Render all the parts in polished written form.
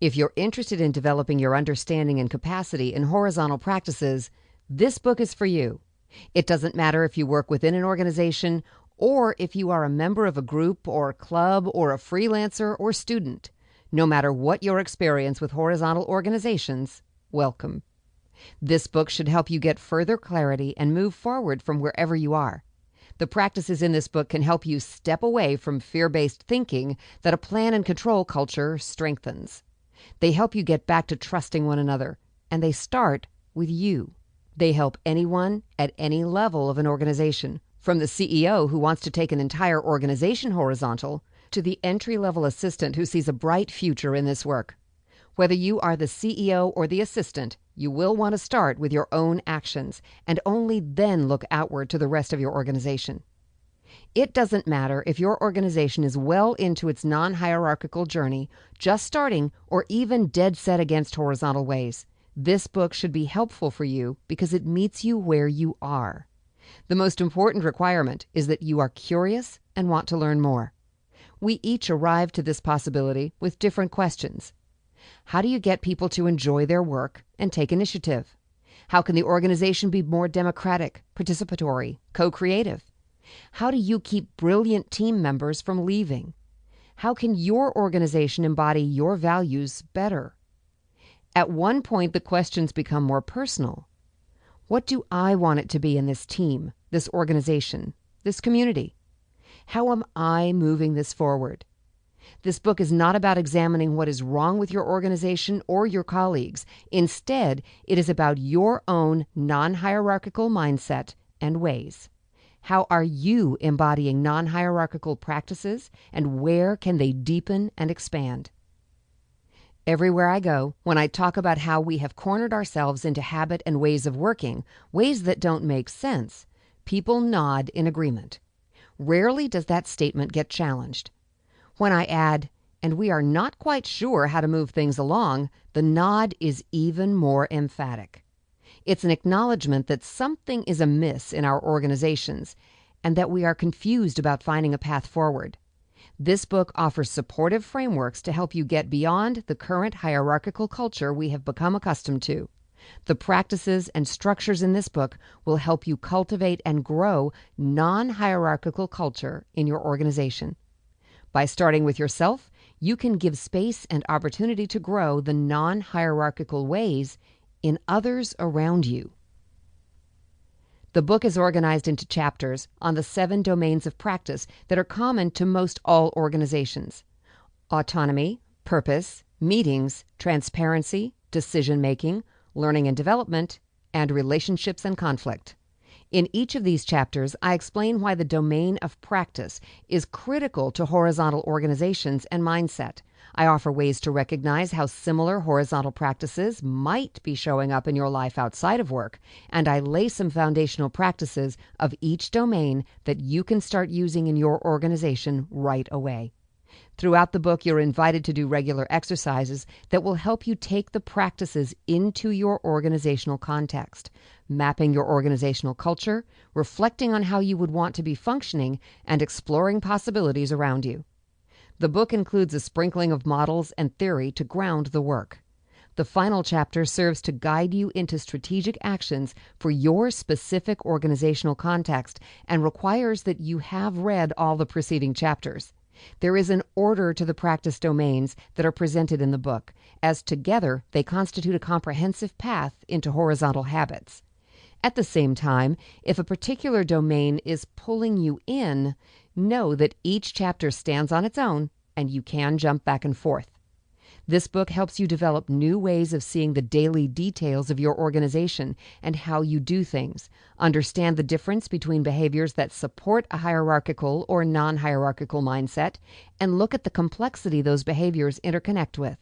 If you're interested in developing your understanding and capacity in horizontal practices, this book is for you. It doesn't matter if you work within an organization or if you are a member of a group or club or a freelancer or student. No matter what your experience with horizontal organizations, welcome. This book should help you get further clarity and move forward from wherever you are. The practices in this book can help you step away from fear-based thinking that a plan and control culture strengthens. They help you get back to trusting one another, and they start with you. They help anyone at any level of an organization, from the CEO who wants to take an entire organization horizontal to the entry-level assistant who sees a bright future in this work. Whether you are the CEO or the assistant, you will want to start with your own actions and only then look outward to the rest of your organization. It doesn't matter if your organization is well into its non-hierarchical journey, just starting, or even dead set against horizontal ways. This book should be helpful for you because it meets you where you are. The most important requirement is that you are curious and want to learn more. We each arrive to this possibility with different questions. How do you get people to enjoy their work and take initiative? How can the organization be more democratic, participatory, co-creative? How do you keep brilliant team members from leaving? How can your organization embody your values better? At one point, the questions become more personal. What do I want it to be in this team, this organization, this community? How am I moving this forward? This book is not about examining what is wrong with your organization or your colleagues. Instead, it is about your own non-hierarchical mindset and ways. How are you embodying non-hierarchical practices, and where can they deepen and expand? Everywhere I go, when I talk about how we have cornered ourselves into habit and ways of working, ways that don't make sense, people nod in agreement. Rarely does that statement get challenged. When I add, and we are not quite sure how to move things along, the nod is even more emphatic. It's an acknowledgement that something is amiss in our organizations and that we are confused about finding a path forward. This book offers supportive frameworks to help you get beyond the current hierarchical culture we have become accustomed to. The practices and structures in this book will help you cultivate and grow non-hierarchical culture in your organization. By starting with yourself, you can give space and opportunity to grow the non-hierarchical ways in others around you. The book is organized into chapters on the 7 domains of practice that are common to most all organizations: autonomy, purpose, meetings, transparency, decision-making, learning and development, and relationships and conflict. In each of these chapters, I explain why the domain of practice is critical to horizontal organizations and mindset. I offer ways to recognize how similar horizontal practices might be showing up in your life outside of work, and I lay some foundational practices of each domain that you can start using in your organization right away. Throughout the book, you're invited to do regular exercises that will help you take the practices into your organizational context, mapping your organizational culture, reflecting on how you would want to be functioning, and exploring possibilities around you. The book includes a sprinkling of models and theory to ground the work. The final chapter serves to guide you into strategic actions for your specific organizational context and requires that you have read all the preceding chapters. There is an order to the practice domains that are presented in the book, as together they constitute a comprehensive path into horizontal habits. At the same time, if a particular domain is pulling you in, know that each chapter stands on its own and you can jump back and forth. This book helps you develop new ways of seeing the daily details of your organization and how you do things, understand the difference between behaviors that support a hierarchical or non-hierarchical mindset, and look at the complexity those behaviors interconnect with.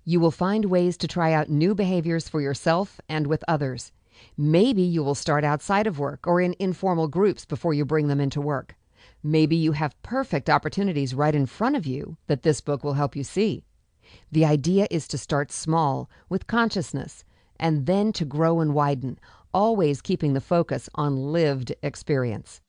You will find ways to try out new behaviors for yourself and with others. Maybe you will start outside of work or in informal groups before you bring them into work. Maybe you have perfect opportunities right in front of you that this book will help you see. The idea is to start small, with consciousness, and then to grow and widen, always keeping the focus on lived experience.